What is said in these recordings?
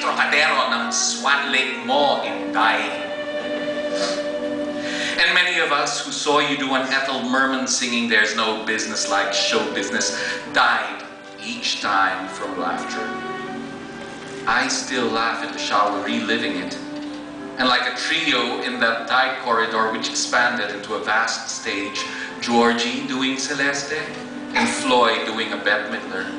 Trocadero ng Swan Lake mo, Inday. And many of us who saw you do an Ethel Merman singing There's No Business Like Show Business died each time from laughter. I still laugh at the shower reliving it. And like a trio in that tight corridor which expanded into a vast stage, Georgie doing Celeste and Floyd doing a Bette Midler.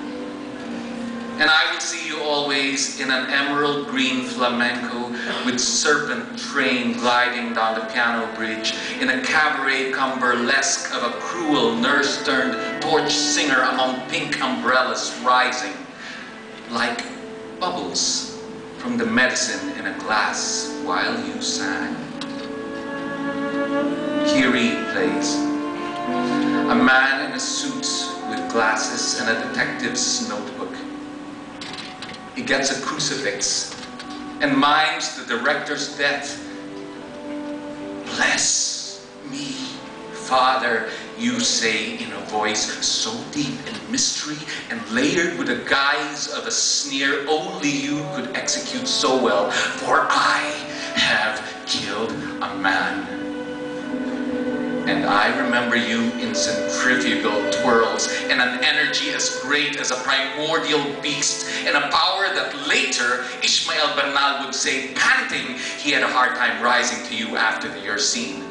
And I would see you always in an emerald green flamenco with serpent train gliding down the piano bridge in a cabaret come burlesque of a cruel nurse-turned torch singer among pink umbrellas rising like bubbles from the medicine in a glass while you sang. Kiri plays. A man in a suit with glasses and a detective's notebook. He gets a crucifix and mimes the director's death. Bless me, Father, you say in a voice so deep in mystery and layered with the guise of a sneer only you could execute so well, for I have killed a man. And I remember you in centrifugal twirls and an energy as great as a primordial beast and a power that later Ishmael Bernal would say, panting, he had a hard time rising to you after your scene.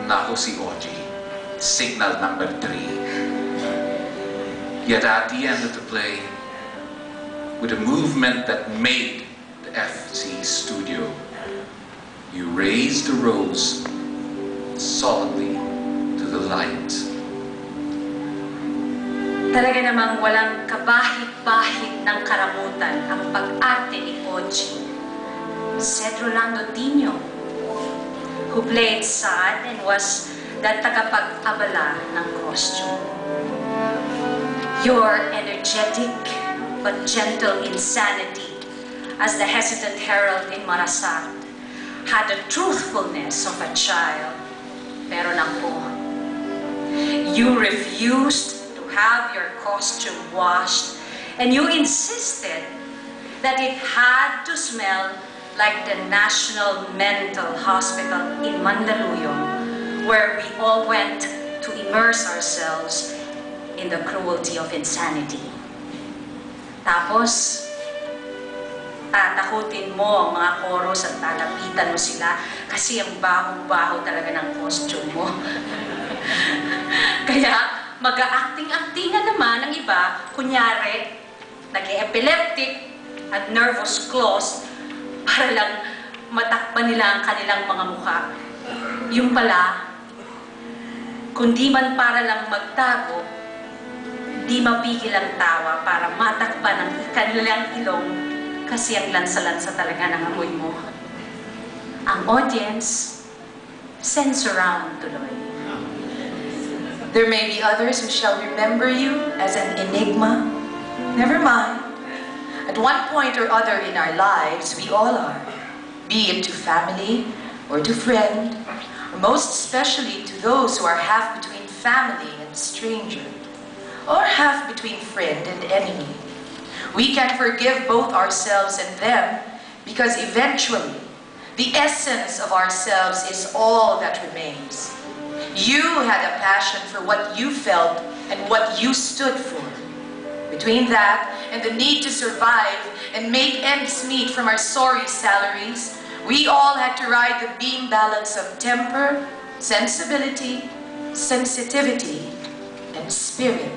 Nako si Ogie, signal number 3. Yet at the end of the play, with a movement that made the FC studio, you raised the rose solemnly to the light. Talaga namang walang kabahit-bahit ng karamutan ang pag-arte ni Ogie. Said Rolando Tino, who played sad and was the tagapag-abala ng costume. Your energetic but gentle insanity as the hesitant herald in Marasat had the truthfulness of a child. Pero naku, you refused to have your costume washed and you insisted that it had to smell like the National Mental Hospital in Mandaluyong, where we all went to immerse ourselves in the cruelty of insanity. Tapos, tatakutin mo ang mga chorus at lalapitan mo sila kasi ang baho-baho talaga ng costume mo. Kaya mag-a-acting-actingan naman ang iba, kunyari, nag-epileptic at nervous claws para lang matakpan nila ang kanilang mga mukha. Yung pala, kundi man para lang magtago, di mapigil ang tawa para matakpan ang kanilang ilong kasi ang lansa-lansa talaga ng amoy mo. Ang audience, sense around tuloy. There may be others who shall remember you as an enigma. Never mind. At one point or other in our lives, we all are. Be it to family or to friend, or most especially to those who are half between family and stranger, or half between friend and enemy. We can forgive both ourselves and them because eventually the essence of ourselves is all that remains. You had a passion for what you felt and what you stood for. Between that and the need to survive and make ends meet from our sorry salaries, we all had to ride the beam balance of temper, sensibility, sensitivity, and spirit.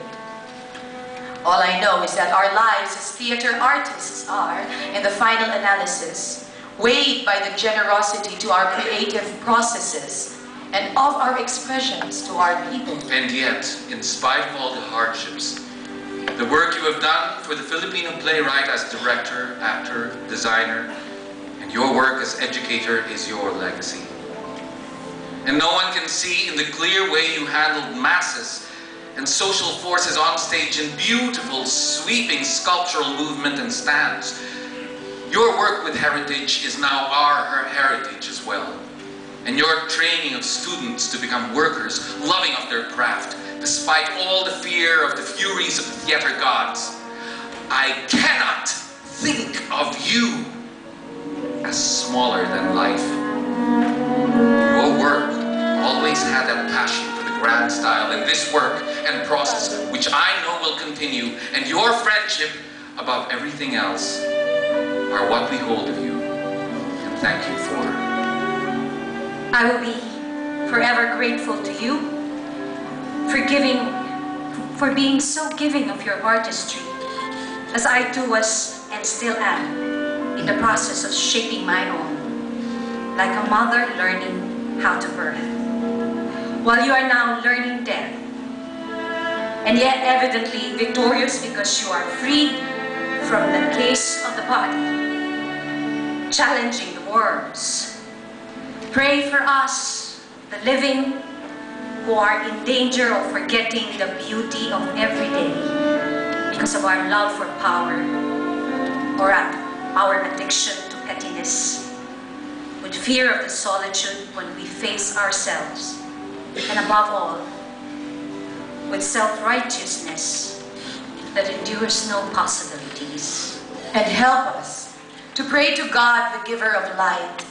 All I know is that our lives as theater artists are, in the final analysis, weighed by the generosity to our creative processes and of our expressions to our people. And yet, in spite of all the hardships, the work you have done for the Filipino playwright as director, actor, designer, and your work as educator is your legacy. And no one can see in the clear way you handled masses and social forces on stage in beautiful, sweeping sculptural movement and stands. Your work with heritage is now our heritage as well. And your training of students to become workers, loving of their craft, despite all the fear of the furies of the theater gods. I cannot think of you as smaller than life. Your work always had that passion for the grand style, and this work and process, which I know will continue, and your friendship above everything else, are what we hold of you, and thank you for. I will be forever grateful to you for being so giving of your artistry, as I too was and still am in the process of shaping my own, like a mother learning how to birth. While you are now learning death, and yet evidently victorious because you are freed from the case of the body, challenging the worms. Pray for us, the living, who are in danger of forgetting the beauty of every day because of our love for power or our addiction to pettiness, with fear of the solitude when we face ourselves, and above all, with self-righteousness that endures no possibilities. And help us to pray to God, the giver of light,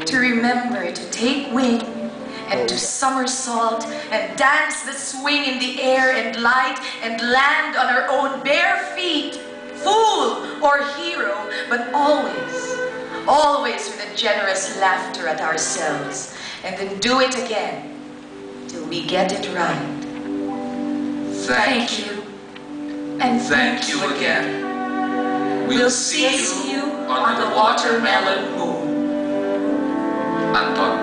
to remember to take wing and to somersault and dance the swing in the air and light and land on our own bare feet, fool or hero, but always with a generous laughter at ourselves, and then do it again till we get it right. Thank you. And Thank you again. We'll see you on the watermelon moon. Anton